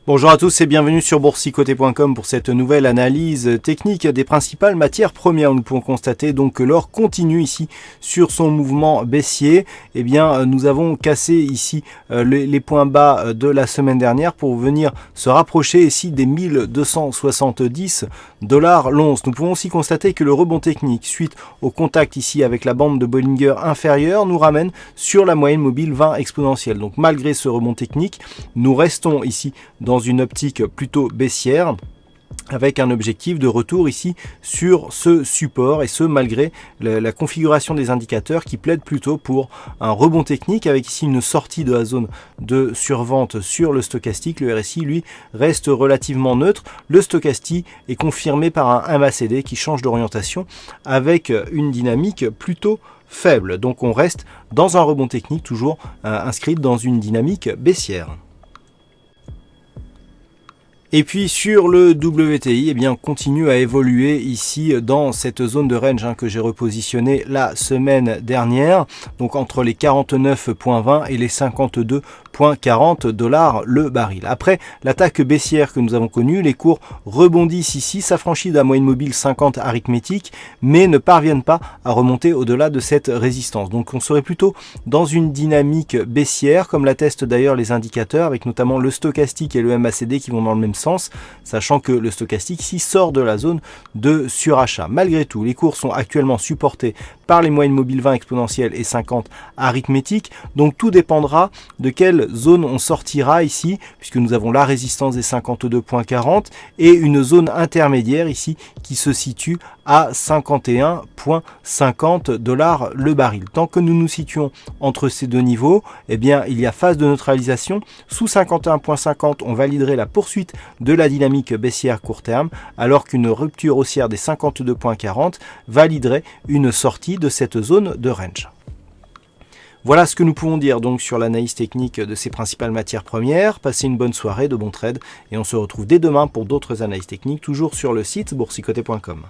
Bonjour à tous et bienvenue sur boursicoté.com pour cette nouvelle analyse technique des principales matières premières. Nous pouvons constater donc que l'or continue ici sur son mouvement baissier. Eh bien, nous avons cassé ici les points bas de la semaine dernière pour venir se rapprocher ici des 1270 $ l'once. Nous pouvons aussi constater que le rebond technique suite au contact ici avec la bande de Bollinger inférieure nous ramène sur la moyenne mobile 20 exponentielle. Donc malgré ce rebond technique, nous restons ici dans une optique plutôt baissière avec un objectif de retour ici sur ce support, et ce malgré la configuration des indicateurs qui plaident plutôt pour un rebond technique avec ici une sortie de la zone de survente sur le stochastique. Le RSI lui reste relativement neutre. Le stochastique est confirmé par un MACD qui change d'orientation avec une dynamique plutôt faible. Donc on reste dans un rebond technique toujours inscrit dans une dynamique baissière. Et puis sur le WTI, eh bien, on continue à évoluer ici dans cette zone de range que j'ai repositionné la semaine dernière, donc entre les 49,20 et les 52,40 $ le baril. Après l'attaque baissière que nous avons connue, les cours rebondissent ici, s'affranchissent de la moyenne mobile 50 arithmétique, mais ne parviennent pas à remonter au-delà de cette résistance. Donc on serait plutôt dans une dynamique baissière, comme l'attestent d'ailleurs les indicateurs, avec notamment le stochastique et le MACD qui vont dans le même sens, sachant que le stochastique ici sort de la zone de surachat. Malgré tout, les cours sont actuellement supportés par les moyennes mobiles 20 exponentielles et 50 arithmétiques, donc tout dépendra de quelle zone on sortira ici, puisque nous avons la résistance des 52,40 et une zone intermédiaire ici qui se situe à 51,50 $ le baril. Tant que nous nous situons entre ces deux niveaux, eh bien, il y a phase de neutralisation. Sous 51,50, on validerait la poursuite de la dynamique baissière court terme, alors qu'une rupture haussière des 52,40 validerait une sortie de cette zone de range. Voilà ce que nous pouvons dire donc sur l'analyse technique de ces principales matières premières. Passez une bonne soirée, de bons trades, et on se retrouve dès demain pour d'autres analyses techniques, toujours sur le site boursicoté.com.